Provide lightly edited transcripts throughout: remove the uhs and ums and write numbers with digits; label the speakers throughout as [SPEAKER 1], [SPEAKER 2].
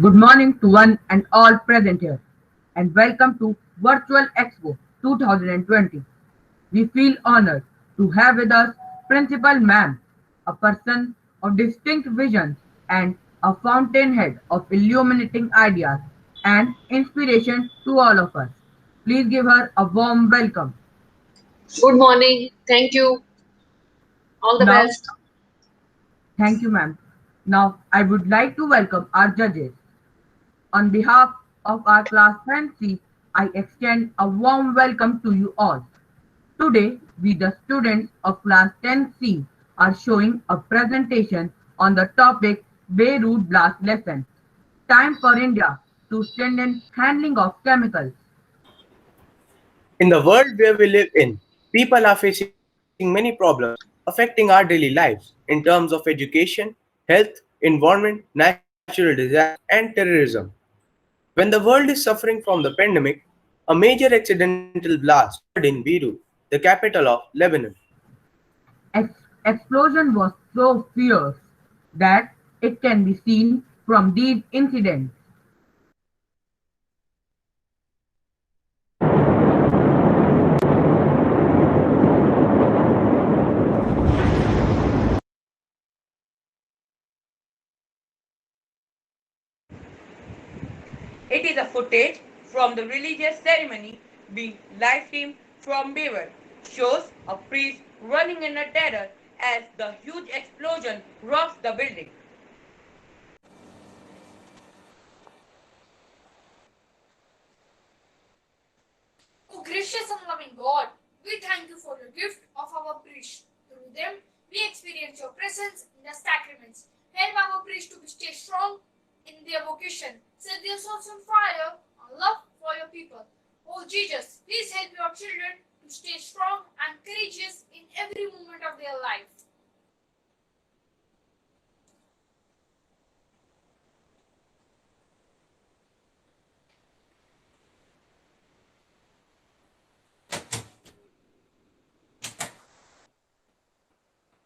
[SPEAKER 1] Good morning to one and all present here, and welcome to Virtual Expo 2020. We feel honored to have with us Principal Ma'am, a person of distinct visions and a fountainhead of illuminating ideas and inspiration to all of us. Please give her a warm welcome.
[SPEAKER 2] Good morning. Thank you. All the
[SPEAKER 1] Now,
[SPEAKER 2] best.
[SPEAKER 1] thank you, ma'am. Now, I would like to welcome our judges. On behalf of our class 10C, I extend a warm welcome to you all. Today, we the students of class 10C are showing a presentation on the topic Beirut Blast Lesson. Time for India to strengthen handling of chemicals.
[SPEAKER 3] In the world where we live in, people are facing many problems affecting our daily lives in terms of education, health, environment, natural disasters, and terrorism. When the world is suffering from the pandemic, a major accidental blast occurred in Beirut, the capital of Lebanon.
[SPEAKER 1] Explosion was so fierce that it can be seen from these incidents.
[SPEAKER 4] It is a footage from the religious ceremony being live streamed from Beaver. Shows a priest running in a terror as the huge explosion rocks the building.
[SPEAKER 5] O gracious and loving God, we thank you for the gift of our priest. Through them, we experience your presence in the sacraments. Help our priests to stay strong in their vocation. Set their souls on fire and love for your people. Oh Jesus, please help your children to stay strong and courageous in every moment of their life.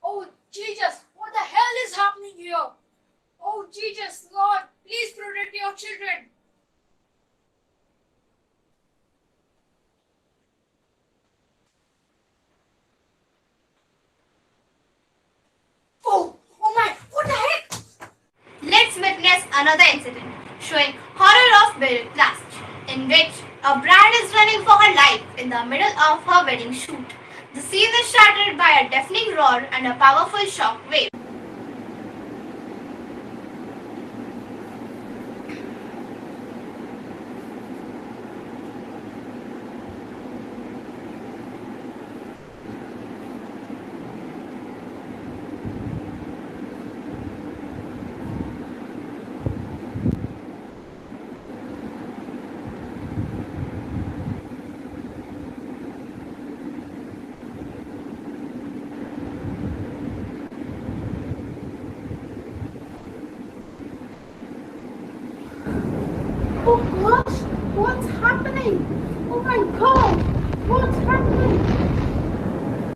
[SPEAKER 5] Oh Jesus, what the hell is happening here? Oh Jesus, Lord, please protect your children. Oh my, what the heck?
[SPEAKER 6] Let's witness another incident showing horror of Beirut blast, in which a bride is running for her life in the middle of her wedding shoot. The scene is shattered by a deafening roar and a powerful shock wave.
[SPEAKER 7] Oh gosh, what's happening? Oh my god, what's happening?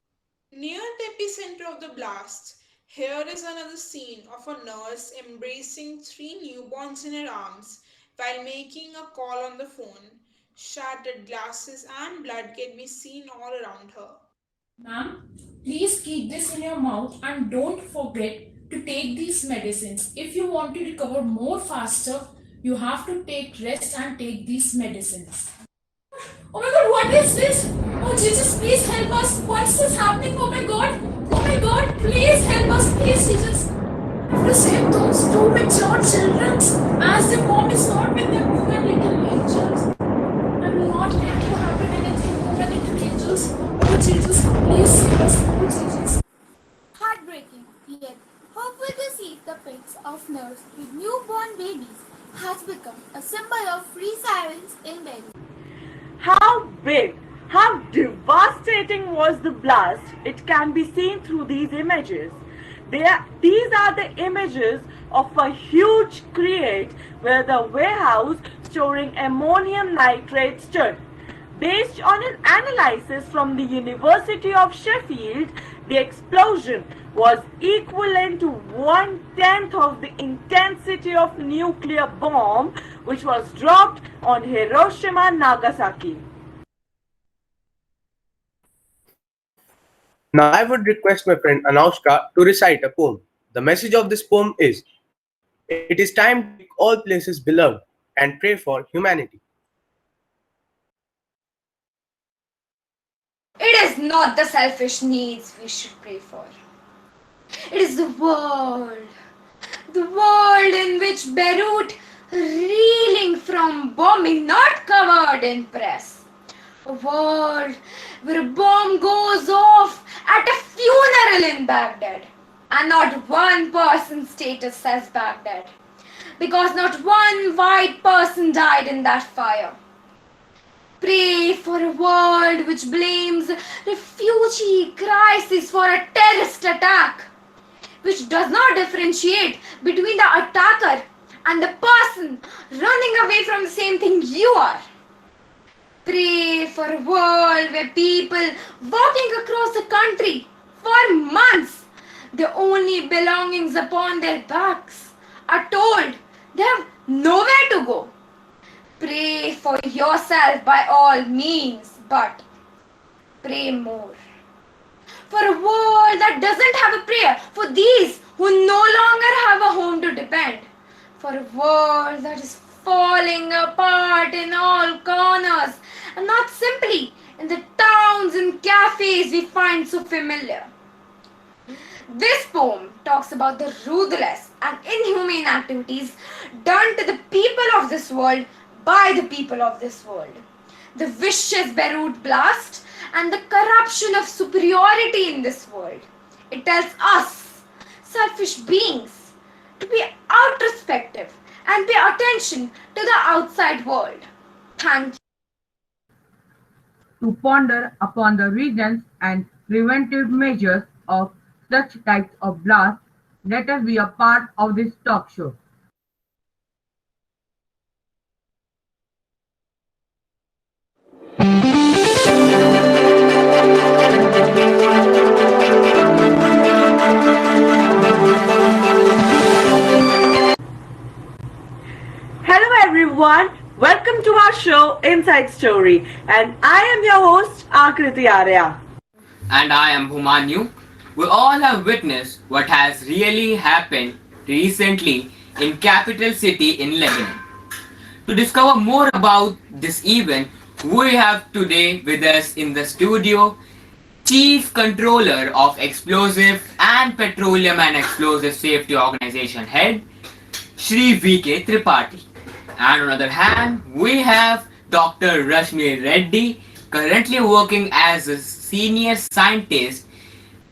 [SPEAKER 8] Near the epicenter of the blast, here is another scene of a nurse embracing three newborns in her arms while making a call on the phone. Shattered glasses and blood can be seen all around her.
[SPEAKER 7] Ma'am, please keep this in your mouth and don't forget to take these medicines. If you want to recover more faster, you have to take rest and take these medicines. Oh my god, what is this? Oh Jesus, please help us. What's this happening? Oh my god. Oh my god, please help us. Please, Jesus. I have to save those two mature children as the mom is not with them. Poor little angels. I'm not going to happen anything. Poor little angels. Oh Jesus, please save us. Oh Jesus.
[SPEAKER 9] Heartbreaking, yet hopeful to see the pics of nurses with newborn babies has become a symbol of free silence in Beirut.
[SPEAKER 10] How big, how devastating was the blast? It can be seen through these images. These are the images of a huge crate where the warehouse storing ammonium nitrate stood. Based on an analysis from the University of Sheffield, the explosion was equivalent to 1/10 of the intensity of nuclear bomb which was dropped on Hiroshima and Nagasaki.
[SPEAKER 3] Now I would request my friend Anaushka to recite a poem. The message of this poem is, it is time to make all places beloved and pray for humanity.
[SPEAKER 9] It is not the selfish needs we should pray for. It is the world in which Beirut, reeling from bombing, not covered in press. A world where a bomb goes off at a funeral in Baghdad, and not one person's status says Baghdad, because not one white person died in that fire. Pray for a world which blames refugee crisis for a terrorist attack, which does not differentiate between the attacker and the person running away from the same thing you are. Pray for a world where people walking across the country for months, the only belongings upon their backs, are told they have nowhere to go. Pray for yourself by all means, but pray more. For a world that doesn't have a prayer for these who no longer have a home to depend. For a world that is falling apart in all corners, and not simply in the towns and cafes we find so familiar. This poem talks about the ruthless and inhumane activities done to the people of this world by the people of this world. The vicious Beirut blast and the corruption of superiority in this world. It tells us, selfish beings, to be outrospective and pay attention to the outside world. Thank you.
[SPEAKER 1] To ponder upon the reasons and preventive measures of such types of blasts, let us be a part of this talk show.
[SPEAKER 10] Hello everyone, welcome to our show Inside Story, and I am your host Akriti Arya.
[SPEAKER 11] And I am Humanyu. We all have witnessed what has really happened recently in capital city in Lebanon. To discover more about this event, we have today with us in the studio Chief Controller of Explosive and Petroleum and Explosive Safety Organization Head, Shri V.K. Tripathi. And on the other hand, we have Dr. Rashmi Reddy, currently working as a senior scientist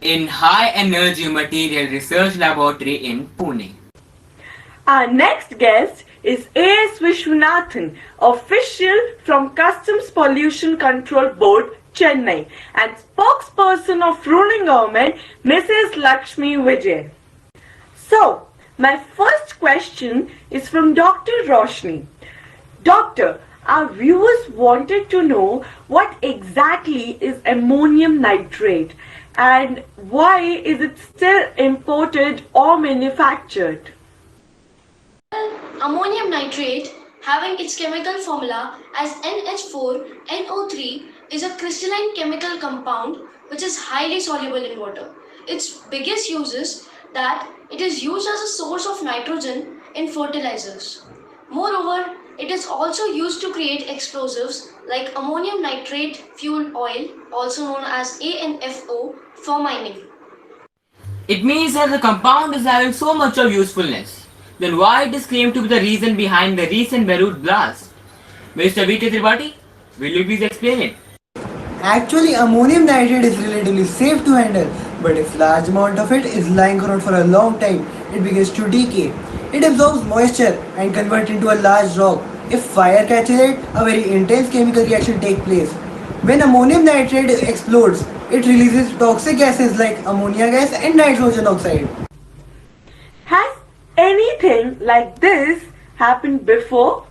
[SPEAKER 11] in High Energy Material Research Laboratory in Pune.
[SPEAKER 10] Our next guest is A.S. Vishwanathan, official from Customs Pollution Control Board, Chennai, and spokesperson of ruling government, Mrs. Lakshmi Vijay. So, my first question is from Dr. Roshni. Doctor, our viewers wanted to know what exactly is ammonium nitrate and why is it still imported or manufactured?
[SPEAKER 12] Ammonium nitrate, having its chemical formula as NH4NO3, is a crystalline chemical compound which is highly soluble in water. Its biggest use is that it is used as a source of nitrogen in fertilizers. Moreover, it is also used to create explosives like ammonium nitrate fuel oil, also known as ANFO, for mining.
[SPEAKER 11] It means that the compound is having so much of usefulness. Then why it is claimed to be the reason behind the recent Beirut blast? Mr. V.K. Tripathi, will you please explain it?
[SPEAKER 13] Actually, ammonium nitrate is relatively safe to handle, but if large amount of it is lying around for a long time, it begins to decay. It absorbs moisture and converts into a large rock. If fire catches it, a very intense chemical reaction takes place. When ammonium nitrate explodes, it releases toxic gases like ammonia gas and nitrogen oxide.
[SPEAKER 10] Has anything like this happened before?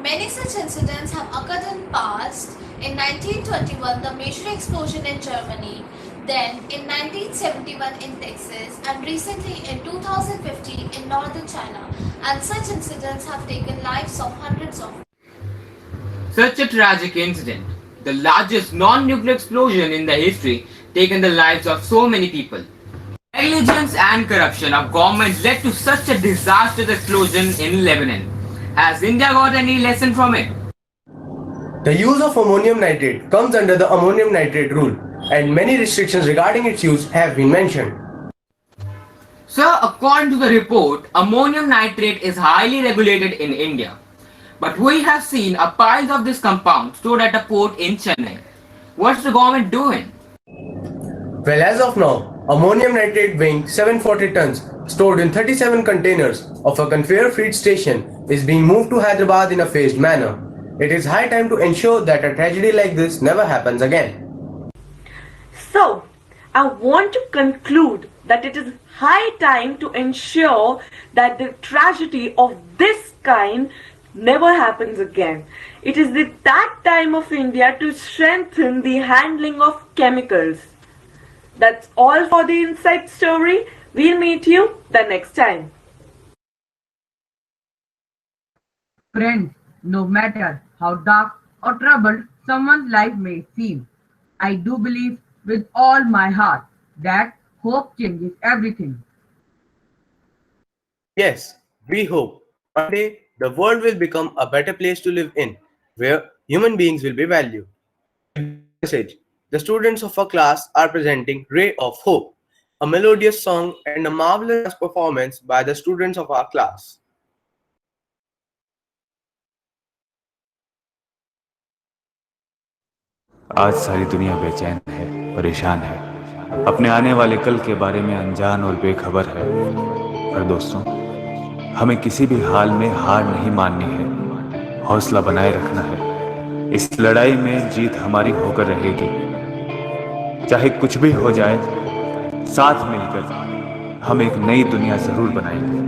[SPEAKER 14] Many such incidents have occurred in past. In 1921, the major explosion in Germany, then in 1971 in Texas, and recently in 2015 in northern China, and such incidents have taken lives of hundreds of.
[SPEAKER 11] Such a tragic incident, the largest non-nuclear explosion in the history, taken the lives of so many people. Negligence and corruption of government led to such a disastrous explosion in Lebanon. Has India got any lesson from it?
[SPEAKER 3] The use of ammonium nitrate comes under the ammonium nitrate rule, and many restrictions regarding its use have been mentioned.
[SPEAKER 11] Sir, according to the report, ammonium nitrate is highly regulated in India. But we have seen a pile of this compound stored at a port in Chennai. What's the government doing?
[SPEAKER 3] Well, as of now, ammonium nitrate weighing 740 tons, stored in 37 containers of a conveyor freight station, is being moved to Hyderabad in a phased manner. It is high time to ensure that a tragedy like this never happens again.
[SPEAKER 10] So, I want to conclude that it is high time to ensure that the tragedy of this kind never happens again. It is at that time of India to strengthen the handling of chemicals. That's all for the Inside Story. We'll meet you the next time.
[SPEAKER 1] Friends, no matter how dark or troubled someone's life may seem, I do believe with all my heart that hope changes everything.
[SPEAKER 3] Yes, we hope one day the world will become a better place to live in, where human beings will be valued. Message. The students of our class are presenting Ray of Hope, a melodious song and a marvelous performance by the students of our class.
[SPEAKER 15] आज सारी दुनिया बेचैन है, परेशान है, अपने आने वाले कल के बारे में अनजान और बेखबर है। पर दोस्तों, हमें किसी भी हाल में हार नहीं माननी है, हौसला बनाए रखना है। इस लड़ाई में जीत हमारी होकर रहेगी। चाहे कुछ भी हो जाए, साथ मिलकर हम एक नई दुनिया जरूर बनाएंगे।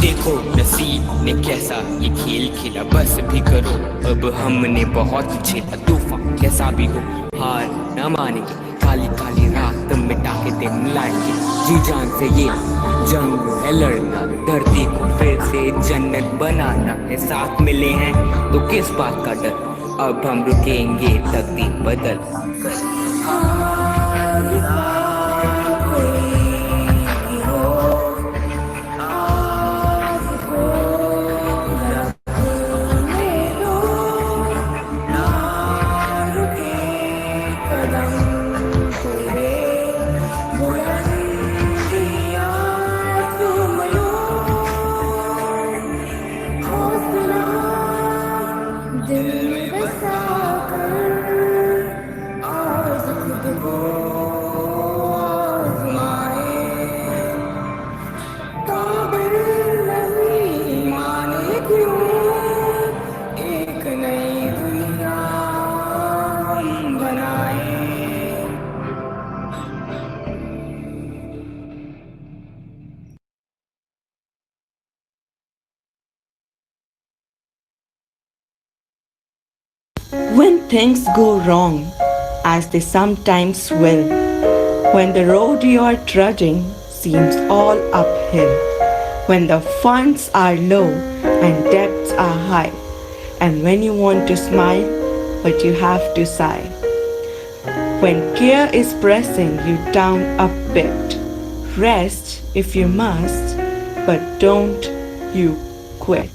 [SPEAKER 16] देखो नसीब ने कैसा ये खेल खेला, बस भी करो अब हमने बहुत झेला। तूफान कैसा भी हो हार न मानेंगे, काली काली रात मिटा के दिन लाएंगे। जी जान से ये जंग है लड़ना, धरती को फिर से जन्नत बनाना है। साथ मिले हैं तो किस बात का डर, अब हम रुकेंगे तकदीर बदल कर।
[SPEAKER 10] When things go wrong, as they sometimes will, when the road you are trudging seems all uphill, when the funds are low and debts are high, and when you want to smile, but you have to sigh. When care is pressing you down a bit, rest if you must, but don't you quit.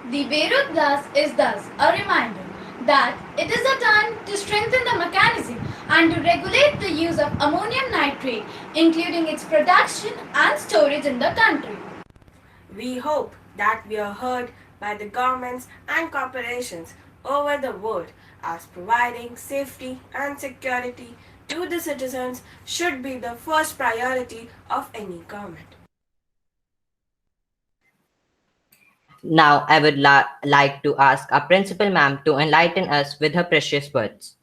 [SPEAKER 14] The Beirut blast is thus a reminder that it is a time to strengthen the mechanism and to regulate the use of ammonium nitrate, including its production and storage in the country.
[SPEAKER 17] We hope that we are heard by the governments and corporations over the world, as providing safety and security to the citizens should be the first priority of any government.
[SPEAKER 18] Now, I would like to ask our principal ma'am to enlighten us with her precious words.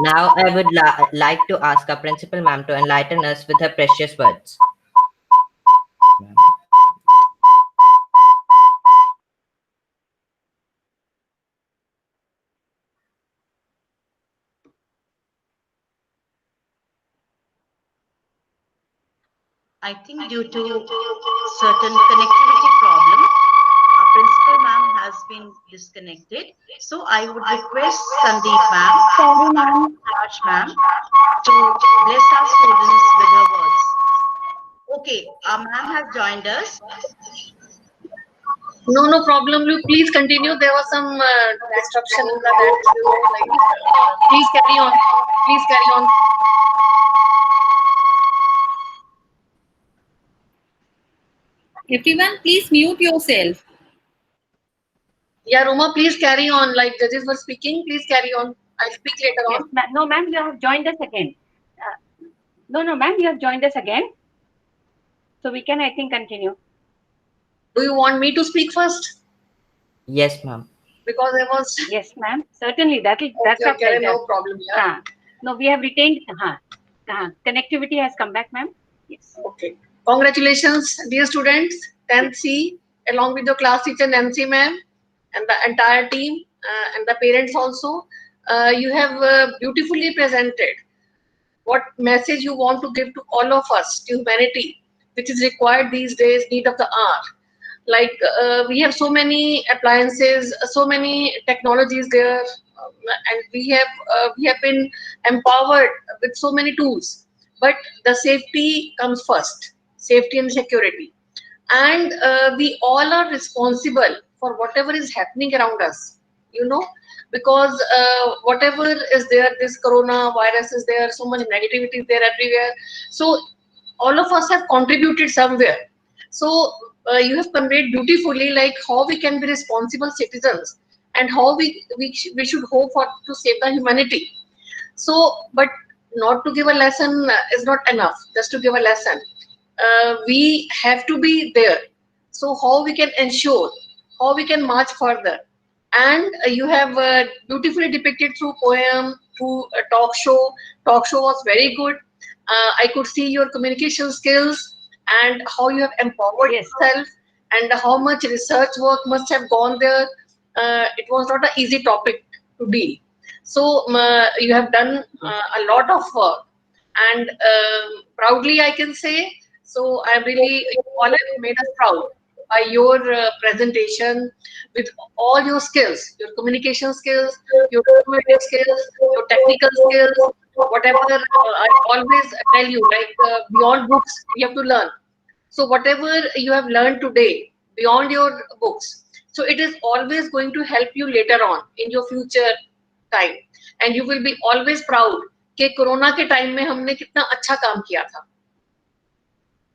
[SPEAKER 18] Now I would like to ask our principal ma'am to enlighten us with her precious words.
[SPEAKER 19] I think due to certain connectivity problem, our principal ma'am has been disconnected. So I would request Sandeep ma'am, our charge ma'am, to bless our students with her words. Okay, our ma'am has joined us.
[SPEAKER 2] No problem. You please continue. There was some disruption in the net. Please carry on. Please carry on.
[SPEAKER 20] Everyone, please mute yourself.
[SPEAKER 2] Yeah, Roma, please carry on. Like judges were speaking, please carry on. I'll speak later on.
[SPEAKER 20] No, ma'am, you have joined us again. No, ma'am, you have joined us again. So we can, I think, continue.
[SPEAKER 2] Do you want me to speak first?
[SPEAKER 18] Yes, ma'am.
[SPEAKER 2] Because I was.
[SPEAKER 20] Yes, ma'am. Certainly, that's
[SPEAKER 2] okay, no problem. Yeah.
[SPEAKER 20] No, we have retained. Connectivity has come back, ma'am. Yes.
[SPEAKER 2] Okay. Congratulations, dear students, 10th C, along with your class teacher Nancy ma'am and the entire team and the parents also. You have beautifully presented what message you want to give to all of us, to humanity, which is required these days, need of the hour. Like we have so many appliances, so many technologies there, and we have been empowered with so many tools. But the safety comes first, safety and security, and we all are responsible for whatever is happening around us. You know, because whatever is there, this coronavirus is there, so much negativity is there everywhere. So all of us have contributed somewhere. So you have conveyed beautifully like how we can be responsible citizens and how we should hope for to save the humanity. So, but not to give a lesson is not enough. Just to give a lesson, we have to be there. So how we can ensure, how we can march further, and you have beautifully depicted through poem, through a talk show. Talk show was very good. I could see your communication skills and how you have empowered yourself and how much research work must have gone there. It was not an easy topic to deal. So you have done a lot of work, and proudly I can say, so I really, you all have made us proud by your presentation with all your skills, your communication skills, your creative skills, your technical skills, whatever I always tell you, like beyond books, you have to learn. So whatever you have learned today, beyond your books, so it is always going to help you later on in your future time. And you will be always proud कि corona के time में हमने कितना अच्छा काम किया था.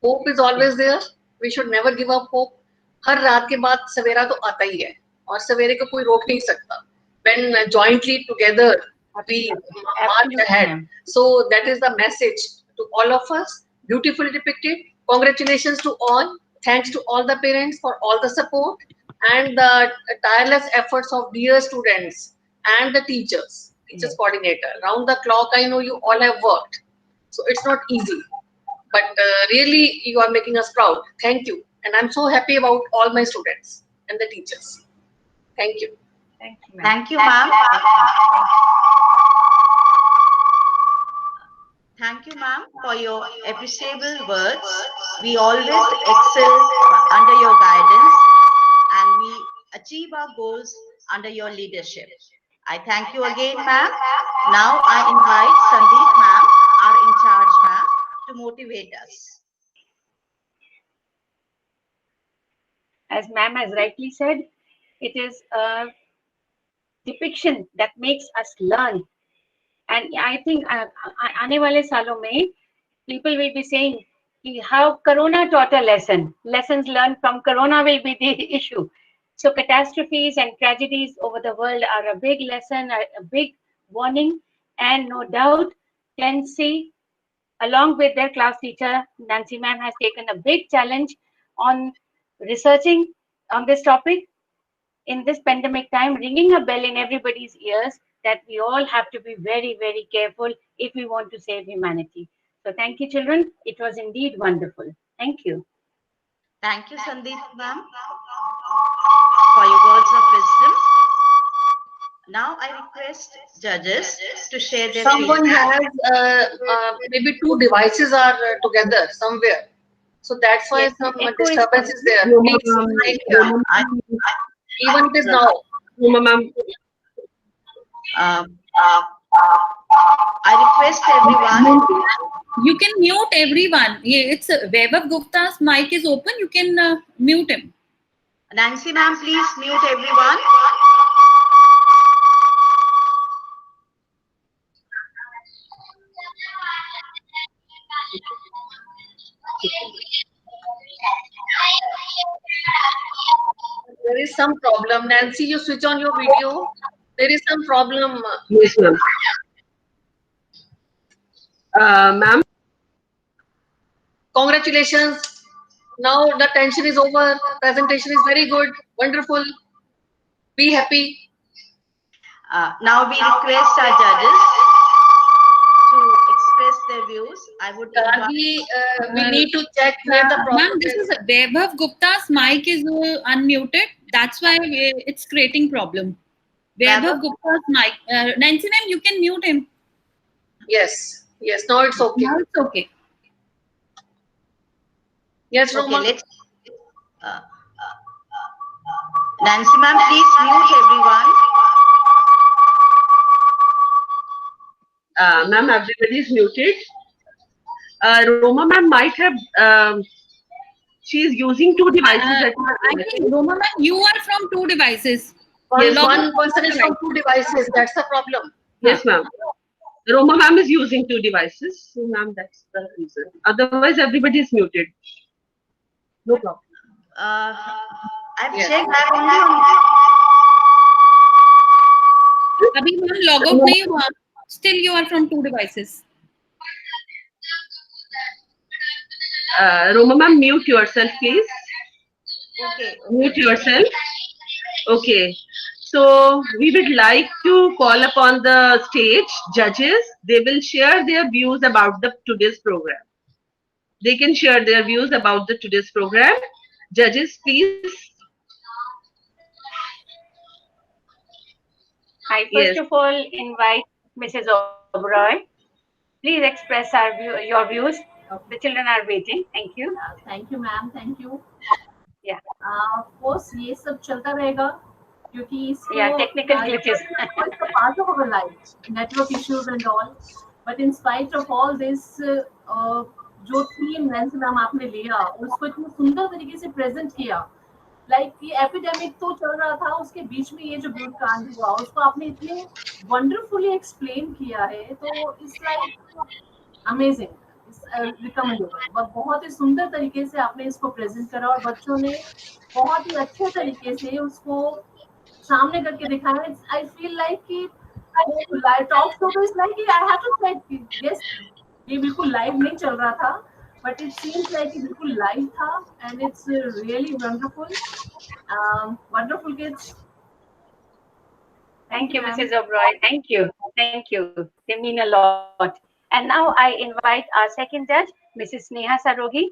[SPEAKER 2] Hope is always there. We should never give up hope. हर रात के बाद सवेरा तो आता ही है और सवेरे को कोई रोक नहीं सकता. When jointly together we march ahead. So that is the message to all of us. Beautifully depicted. Congratulations to all. Thanks to all the parents for all the support and the tireless efforts of dear students and the teachers, teachers coordinator. Round the clock, I know you all have worked. So it's not easy. But really, you are making us proud. Thank you. And I'm so happy about all my students and the teachers. Thank you.
[SPEAKER 20] Thank you, ma'am.
[SPEAKER 19] Thank you, ma'am. Thank you, ma'am, for your appreciable words. We always excel under your guidance and we achieve our goals under your leadership. I thank you again, ma'am. Now I invite Sandeep, ma'am, our in charge, ma'am, to motivate us.
[SPEAKER 20] As ma'am has rightly said, it is a depiction that makes us learn. And I think आने वाले सालों में people will be saying how Corona taught a lesson. Lessons learned from Corona will be the issue. So catastrophes and tragedies over the world are a big lesson, a big warning, and no doubt Clancy, along with their class teacher, Nancy ma'am, has taken a big challenge on researching on this topic in this pandemic time, ringing a bell in everybody's ears that we all have to be very, very careful if we want to save humanity. So thank you, children. It was indeed wonderful. Thank you.
[SPEAKER 19] Thank you, Sandeep ma'am, for your words of wisdom. Now I request judges to share their
[SPEAKER 2] Someone
[SPEAKER 19] feedback.
[SPEAKER 2] has maybe two devices are together somewhere. So that's why
[SPEAKER 20] Yes,
[SPEAKER 2] some
[SPEAKER 20] echo is
[SPEAKER 2] disturbance is there.
[SPEAKER 20] coming.
[SPEAKER 2] Please, even it is now.
[SPEAKER 19] I request everyone.
[SPEAKER 21] You can mute everyone. It's Vaibhav Gupta's mic is open. You can mute him.
[SPEAKER 19] Nancy ma'am, please mute everyone.
[SPEAKER 2] There is some problem. Nancy, you switch on your video. There is some problem.
[SPEAKER 22] Yes, ma'am. Ma'am.
[SPEAKER 2] Congratulations. Now the tension is over. Presentation is very good. Wonderful. Be happy.
[SPEAKER 19] Now we request our judges to express their views. I would
[SPEAKER 2] we need to check where the problem
[SPEAKER 21] Ma'am, this is Vaibhav Gupta's mic is unmuted. That's why it's creating problem. Vaibhav Gupta's mic. Nancy ma'am, you can mute him.
[SPEAKER 2] Yes. Yes. Now it's okay.
[SPEAKER 21] Now it's okay.
[SPEAKER 2] Yes,
[SPEAKER 19] Okay,
[SPEAKER 2] Roma.
[SPEAKER 19] let's. Nancy ma'am, please mute everyone.
[SPEAKER 22] Ma'am, everybody is muted. Roma ma'am might have. She is using two devices.
[SPEAKER 21] I think Roma ma'am, you are from two devices.
[SPEAKER 2] Yes, one person is from two devices. That's the problem.
[SPEAKER 22] Yes, ma'am. Roma ma'am is using two devices. So, ma'am, that's the reason. Otherwise, everybody is muted. No problem.
[SPEAKER 19] I've checked. I've only on.
[SPEAKER 21] अभी ma'am log out नहीं हुआ. Still you are from two devices.
[SPEAKER 22] Roma ma'am, mute yourself, please.
[SPEAKER 19] Okay.
[SPEAKER 22] Mute yourself. Okay. So we would like to call upon the stage judges. They will share their views about the today's program. They can share their views about the today's program. Judges, please.
[SPEAKER 20] I first of all invite Mrs. Oberoi. Please express your views. The children are waiting. Thank you.
[SPEAKER 23] Thank you, ma'am. Thank you.
[SPEAKER 20] Yeah.
[SPEAKER 23] Of course, ये सब चलता रहेगा क्योंकि इसको
[SPEAKER 20] Yeah, technical glitches.
[SPEAKER 23] It's a part of our life, network issues and all. But in spite of all this, जो theme Nancy ma'am आपने लिया उसको इतनी सुंदर तरीके से प्रेजेंट किया. लाइक ये एपिडेमिक तो चल रहा था, उसके बीच में ये जो ब्लड कांड हुआ उसको आपने इतने वंडरफुली एक्सप्लेन किया है. तो इट्स लाइक अमेजिंग. रिकमेंडेबल. बहुत ही सुंदर तरीके से आपने इसको प्रेजेंट करा और बच्चों ने बहुत ही अच्छे तरीके से उसको सामने करके दिखाया. आई फील लाइक कि टॉक शो तो it's like I have to say yes ये बिल्कुल लाइव नहीं चल रहा था बट इट सीम्स लाइक बिल्कुल लाइव था and it's really wonderful. Wonderful kids.
[SPEAKER 20] Thank you, Mrs. Oberoi. Thank you. Thank you. They mean a lot. And now I invite our second judge, Mrs. Sneha Sarogi.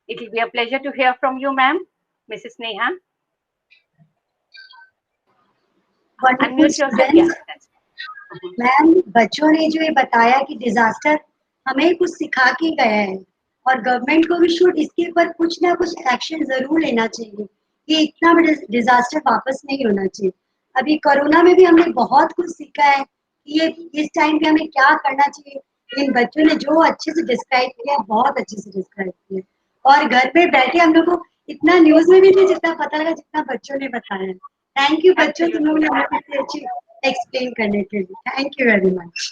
[SPEAKER 20] It will be a pleasure to hear from you, ma'am. Mrs. Sneha. Unmute yourself. Yes.
[SPEAKER 24] Ma'am, बच्चों ने जो ये बताया कि disaster हमें कुछ सिखा के गया है और गवर्नमेंट को भी शुड इसके ऊपर कुछ ना कुछ एक्शन जरूर लेना चाहिए कि इतना बड़ा डिजास्टर वापस नहीं होना चाहिए. अभी कोरोना में भी हमने बहुत कुछ सीखा है कि ये इस टाइम पे हमें क्या करना चाहिए. इन बच्चों ने जो अच्छे से डिस्क्राइब किया, बहुत अच्छे से डिस्क्राइब किया और घर पे बैठे हम लोग को इतना न्यूज में भी नहीं जितना पता लगा जितना बच्चों ने बताया. थैंक यू बच्चों, तुम लोगों ने हमें इतनी अच्छी एक्सप्लेन करने के लिए. Thank you very much.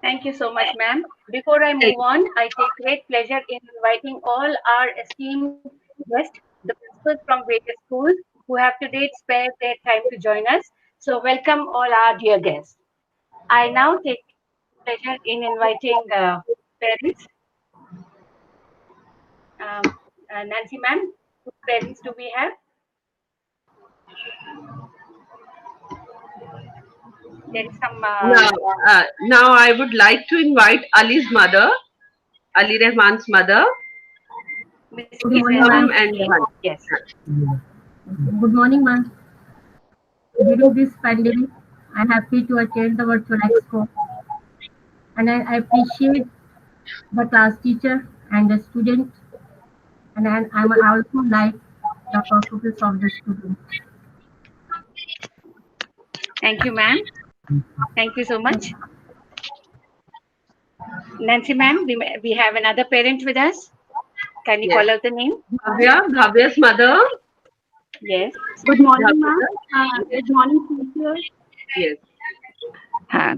[SPEAKER 20] Thank you so much, ma'am. Before I move on, I take great pleasure in inviting all our esteemed guests, the principals from various schools who have today spared their time to join us. So welcome all our dear guests. I now take pleasure in inviting parents. Nancy ma'am, whose parents do we have? there is some.
[SPEAKER 22] Now I would like to invite Ali's mother, Ali Rahman's mother.
[SPEAKER 20] Good morning,
[SPEAKER 22] Come
[SPEAKER 20] ma'am.
[SPEAKER 22] and
[SPEAKER 20] Yes.
[SPEAKER 23] Good morning, ma'am. During this pandemic, I'm happy to attend the virtual expo, and I appreciate the class teacher and the student, and I also like the purposes of the student.
[SPEAKER 20] Thank you, ma'am. Thank you so much. Nancy, ma'am, we have another parent with us. Can you
[SPEAKER 22] Yes.
[SPEAKER 20] call out the name?
[SPEAKER 22] Bhavya's mother.
[SPEAKER 20] Yes.
[SPEAKER 4] Good morning, ma'am. Good morning, teachers.
[SPEAKER 22] Yes.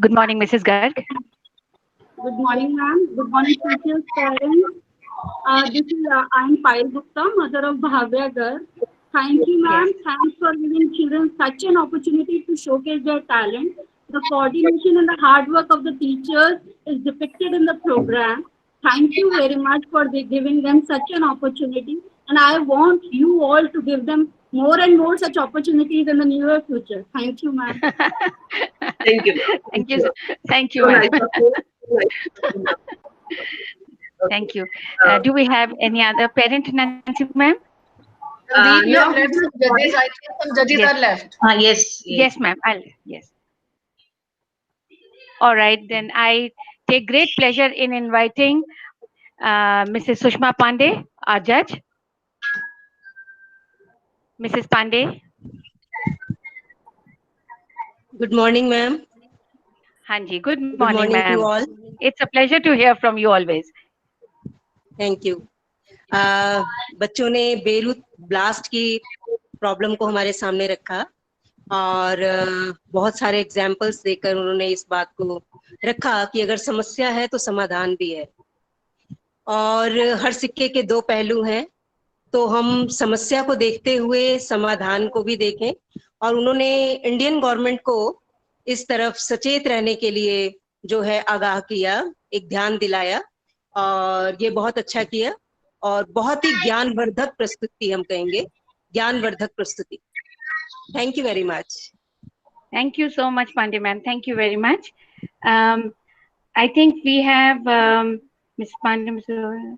[SPEAKER 20] Good morning, Mrs. Garg.
[SPEAKER 4] Good morning, ma'am. Good morning, teachers, parents. This is I am Payal Gupta, mother of Bhavya Garg. Thank you, ma'am. Thanks for giving children such an opportunity to showcase their talent. The coordination and the hard work of the teachers is depicted in the program. Thank you very much for giving them such an opportunity. And I want you all to give them more and more such opportunities in the near future. Thank you, ma'am.
[SPEAKER 22] Thank you.
[SPEAKER 20] Thank you. Thank you,
[SPEAKER 22] So
[SPEAKER 20] ma'am.
[SPEAKER 22] nice.
[SPEAKER 20] Thank you. Do we have any other parent, Nancy, ma'am?
[SPEAKER 2] We have left some judges. I think some judges
[SPEAKER 20] Yes.
[SPEAKER 2] are left.
[SPEAKER 20] Yes, ma'am. Yes. All right, then I take great pleasure in inviting Mrs. Sushma Pandey, our judge. Mrs. Pandey.
[SPEAKER 5] Good morning, ma'am.
[SPEAKER 20] Hanji, good
[SPEAKER 5] Good
[SPEAKER 20] morning,
[SPEAKER 5] morning
[SPEAKER 20] ma'am.
[SPEAKER 5] to all.
[SPEAKER 20] It's a pleasure to hear from you always.
[SPEAKER 5] Thank you. बच्चों ने Beirut blast की problem को हमारे सामने रखा और बहुत सारे एग्जाम्पल्स देकर उन्होंने इस बात को रखा कि अगर समस्या है तो समाधान भी है और हर सिक्के के दो पहलू हैं, तो हम समस्या को देखते हुए समाधान को भी देखें और उन्होंने इंडियन गवर्नमेंट को इस तरफ सचेत रहने के लिए जो है आगाह किया, एक ध्यान दिलाया और ये बहुत अच्छा किया और बहुत ही ज्ञानवर्धक प्रस्तुति, हम कहेंगे ज्ञानवर्धक प्रस्तुति। Thank you very much.
[SPEAKER 20] Thank you so much, Pandey ma'am. Thank you very much. I think we have Ms. Pandey,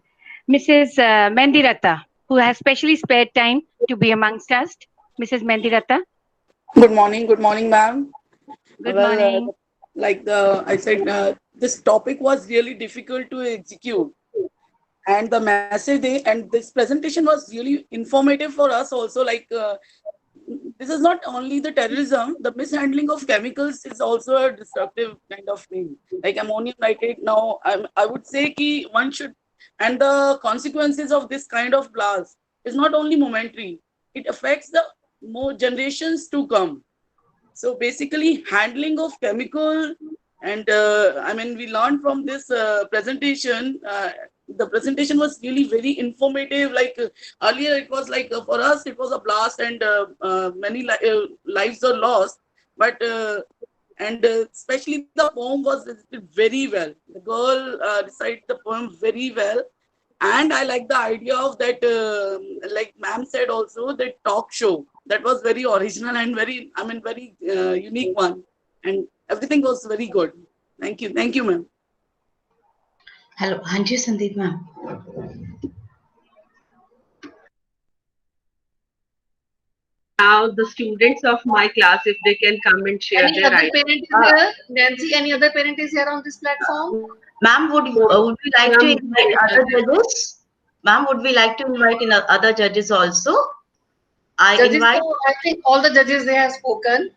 [SPEAKER 20] Mrs. Mendirata, who has specially spared time to be amongst us. Mrs. Mendirata.
[SPEAKER 6] Good morning, ma'am.
[SPEAKER 20] Good morning.
[SPEAKER 6] I said, this topic was really difficult to execute, and the message and this presentation was really informative for us also. This is not only the terrorism, the mishandling of chemicals is also a destructive kind of thing. Like ammonium nitrate now, I would say ki one should, and the consequences of this kind of blast is not only momentary, it affects the more generations to come. So basically handling of chemical and we learned from this presentation, the presentation was really very informative. Earlier it was for us it was a blast and many lives are lost, but especially the poem was recited very well. The girl recited the poem very well, and I like the idea of that, like ma'am said also, that talk show that was very original and very unique one, and everything was very good. Thank you ma'am.
[SPEAKER 19] Hello, Hanji Sandeep ma'am.
[SPEAKER 22] Now the students of my class, if they can come and share
[SPEAKER 2] Any
[SPEAKER 22] their
[SPEAKER 2] other
[SPEAKER 22] ideas.
[SPEAKER 2] parent is here? Nancy, any other parent is here on this platform?
[SPEAKER 19] Ma'am, would we like to invite other judges? Ma'am, would we like to invite other judges also? I
[SPEAKER 2] Judges,
[SPEAKER 19] invite.
[SPEAKER 2] so I think all the judges they have spoken.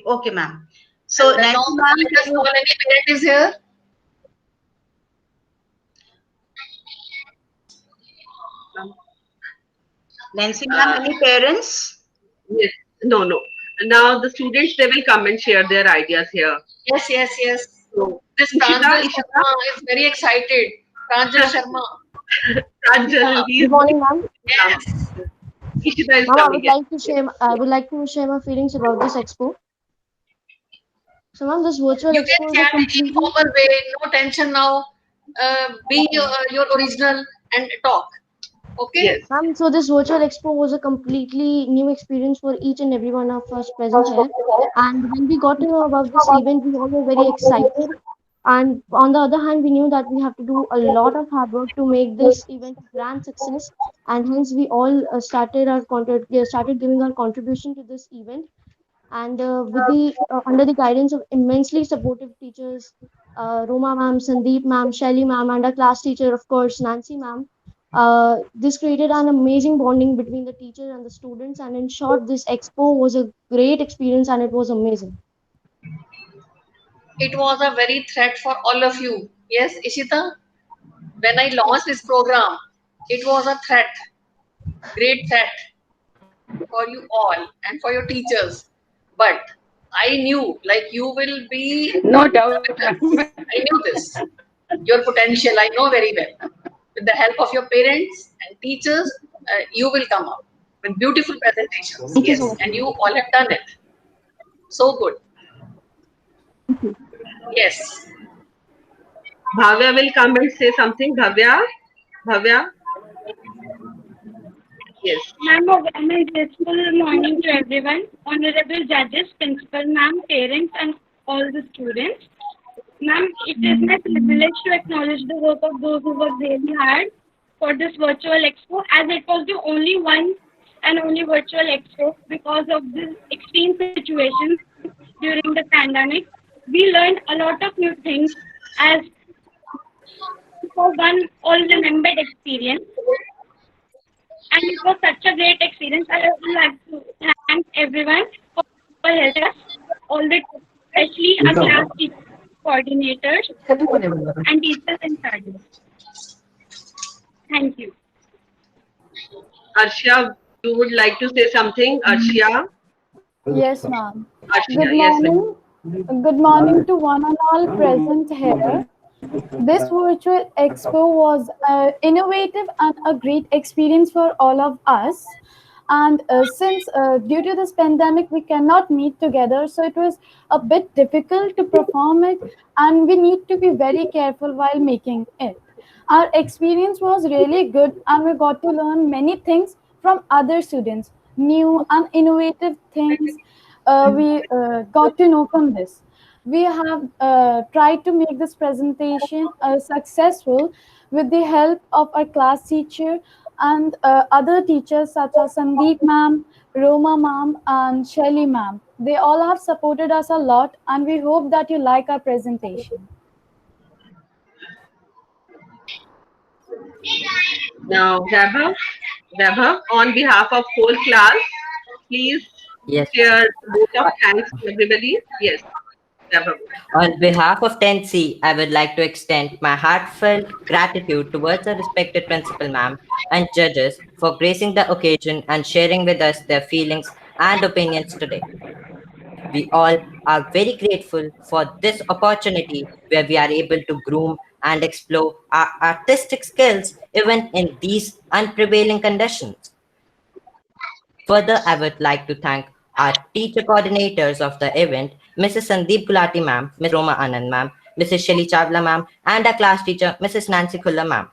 [SPEAKER 19] Okay, ma'am. So
[SPEAKER 2] Nancy,
[SPEAKER 19] ma'am,
[SPEAKER 2] any parent is here?
[SPEAKER 19] Nancy ma'am, any parents?
[SPEAKER 22] Yes, no. Now the students, they will come and share their ideas here.
[SPEAKER 2] Yes.
[SPEAKER 22] So,
[SPEAKER 2] This
[SPEAKER 22] Ishita
[SPEAKER 2] Pranjal Sharma is very excited. Pranjal Sharma.
[SPEAKER 22] Pranjal,
[SPEAKER 8] Good morning, ma'am.
[SPEAKER 2] Yes.
[SPEAKER 22] Ishita is
[SPEAKER 8] Ma'am,
[SPEAKER 22] coming.
[SPEAKER 8] I would like to share my feelings about this expo. So, ma'am, this virtual
[SPEAKER 2] You
[SPEAKER 8] expo
[SPEAKER 2] can
[SPEAKER 8] is a
[SPEAKER 2] chat in
[SPEAKER 8] completely
[SPEAKER 2] informal way. No tension now. Be your original and talk. Okay.
[SPEAKER 22] Yes.
[SPEAKER 8] So this virtual expo was a completely new experience for each and every one of us present here. And when we got to know about this event, we all were very excited. And on the other hand, we knew that we have to do a lot of hard work to make this event a grand success. And hence, we all started giving our contribution to this event. And with the under the guidance of immensely supportive teachers, Roma ma'am, Sandeep ma'am, Shelly ma'am, and our class teacher, of course, Nancy ma'am, this created an amazing bonding between the teacher and the students. And in short, this expo was a great experience and it was amazing.
[SPEAKER 2] It was a very threat for all of you. Yes, Ishita? When I launched this program, it was a threat, great threat for you all and for your teachers. But I knew, like, you will be.
[SPEAKER 20] No doubt.
[SPEAKER 2] I knew this. Your potential, I know very well. With the help of your parents and teachers, you will come up with beautiful presentations.
[SPEAKER 8] Thank you
[SPEAKER 2] Yes,
[SPEAKER 8] so much.
[SPEAKER 2] and you all have done it. So good. Yes.
[SPEAKER 22] Bhavya will come and say something. Bhavya? Bhavya? Yes.
[SPEAKER 4] Ma'am, a very grateful morning to everyone, honorable judges, principal ma'am, parents, and all the students. Ma'am, it is my privilege to acknowledge the work of those who worked really hard for this virtual expo, as it was the only one and only virtual expo because of this extreme situation during the pandemic. We learned a lot of new things as for one all-remembered experience. And it was such a great experience. I would like to thank everyone for helping us, all the, especially our class teachers, coordinators, and teachers in charge. Thank you.
[SPEAKER 22] Arshia, you would like to say something? Arshia?
[SPEAKER 7] Yes, ma'am.
[SPEAKER 22] Arshia,
[SPEAKER 7] Good
[SPEAKER 22] yes.
[SPEAKER 7] morning. Good morning to one and all present here. This virtual expo was innovative and a great experience for all of us. And since due to this pandemic, we cannot meet together, so it was a bit difficult to perform it, and we need to be very careful while making it. Our experience was really good, and we got to learn many things from other students, new and innovative things we got to know from this. We have tried to make this presentation successful with the help of our class teacher and other teachers such as Sandeep ma'am, Roma ma'am, and Shelly ma'am. They all have supported us a lot, and we hope that you like our presentation.
[SPEAKER 22] Now, Vaibhav, on behalf of whole class, please
[SPEAKER 18] Yes.
[SPEAKER 22] share vote of thanks to everybody. Yes, Vaibhav.
[SPEAKER 18] On behalf of 10C, I would like to extend my heartfelt gratitude towards our respected principal ma'am and judges for gracing the occasion and sharing with us their feelings and opinions today. We all are very grateful for this opportunity where we are able to groom and explore our artistic skills even in these unprevailing conditions. Further, I would like to thank our teacher coordinators of the event, Mrs. Sandeep Gulati ma'am, Ms. Roma Anand ma'am, Mrs. Shelly Chavla ma'am, and our class teacher, Mrs. Nancy Khulla ma'am,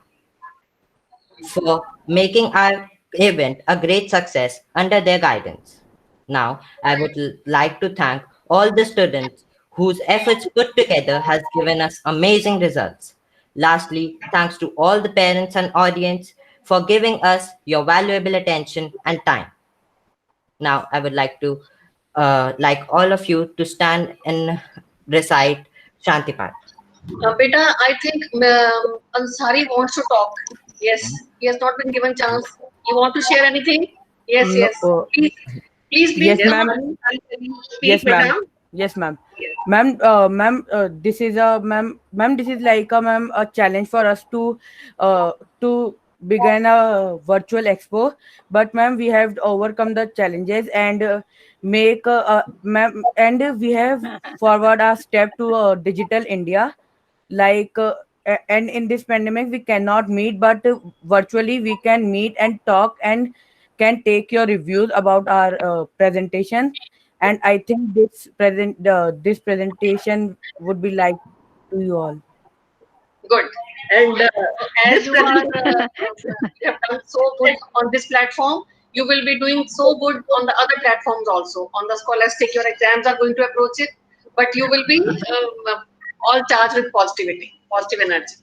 [SPEAKER 18] for making our event a great success under their guidance. Now, I would like to thank all the students whose efforts put together has given us amazing results. Lastly, thanks to all the parents and audience for giving us your valuable attention and time. Now, I would like all of you to stand and recite Shantipat.
[SPEAKER 2] Beta, I think Ansari wants to talk. Yes, he has not been given chance. You want to share anything? Yes,
[SPEAKER 9] No,
[SPEAKER 2] yes. Please,
[SPEAKER 9] yes,
[SPEAKER 2] yes,
[SPEAKER 9] ma'am.
[SPEAKER 2] speak,
[SPEAKER 9] Yes, ma'am.
[SPEAKER 2] Beta.
[SPEAKER 9] Yes, ma'am. Ma'am, this is a ma'am. This is like a challenge for us to begin a virtual expo. But ma'am, we have overcome the challenges and ma'am, and we have forward a step to digital India. Like and in this pandemic, we cannot meet, but virtually we can meet and talk and can take your reviews about our presentation. And I think this presentation would be like to you all.
[SPEAKER 2] Good. And as
[SPEAKER 22] This
[SPEAKER 2] you are you have done so good on this platform, you will be doing so good on the other platforms also. On the Scholastic, your exams are going to approach it, but you will be all charged with positivity, positive energy.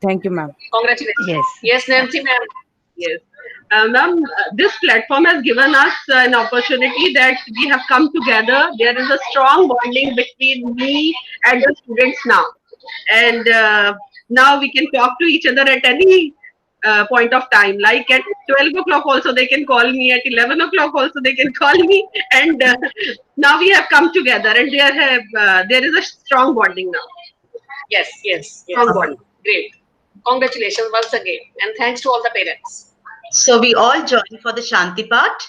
[SPEAKER 9] Thank you, ma'am.
[SPEAKER 2] Congratulations.
[SPEAKER 1] Yes.
[SPEAKER 2] Yes, Nancy, ma'am.
[SPEAKER 22] Yes. Ma'am, this platform has given us an opportunity that we have come together. There is a strong bonding between me and the students now. And now we can talk to each other at any point of time. Like at 12 o'clock also they can call me, at 11 o'clock also they can call me. And now we have come together and there is a strong bonding now.
[SPEAKER 2] Yes, yes, yes.
[SPEAKER 22] Strong bonding.
[SPEAKER 2] Great. Congratulations once again. And thanks to all the parents.
[SPEAKER 19] So we all join for the Shanti part.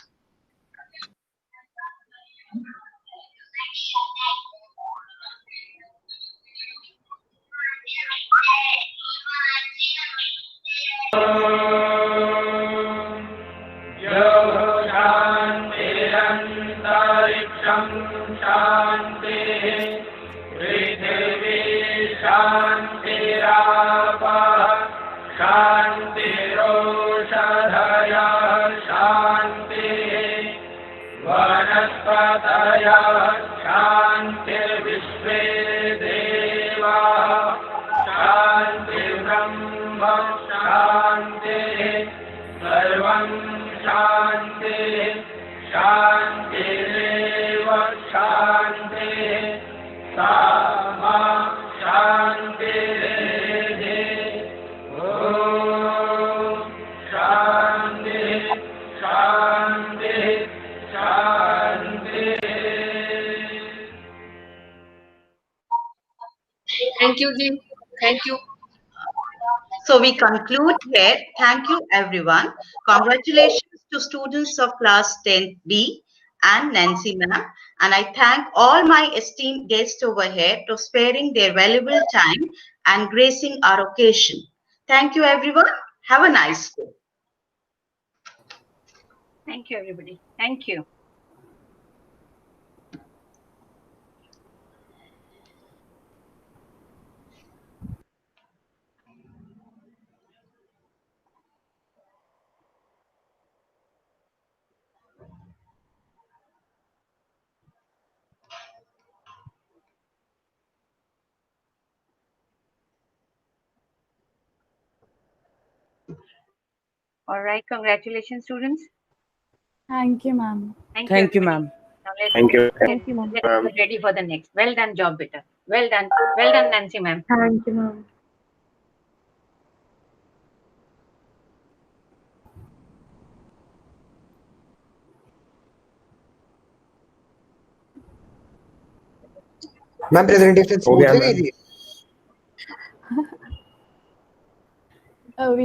[SPEAKER 2] Thank you, Ji. Thank you.
[SPEAKER 19] So we conclude here. Thank you, everyone. Congratulations to students of class 10B and Nancy ma'am. And I thank all my esteemed guests over here for sparing their valuable time and gracing our occasion. Thank you, everyone. Have a nice day.
[SPEAKER 20] Thank you, everybody. Thank you. All right. Congratulations, students.
[SPEAKER 7] Thank you, ma'am.
[SPEAKER 9] Thank you,
[SPEAKER 20] everybody.
[SPEAKER 9] ma'am.
[SPEAKER 20] Now let's
[SPEAKER 3] Thank you.
[SPEAKER 8] Thank you, ma'am.
[SPEAKER 20] let's get ready for the next. Well done, job, beta. Well done, Nancy, ma'am.
[SPEAKER 8] Thank you, ma'am.
[SPEAKER 11] Ma'am presentation
[SPEAKER 3] हो गया
[SPEAKER 11] smoothly
[SPEAKER 3] ma'am.
[SPEAKER 11] गई थी।
[SPEAKER 7] We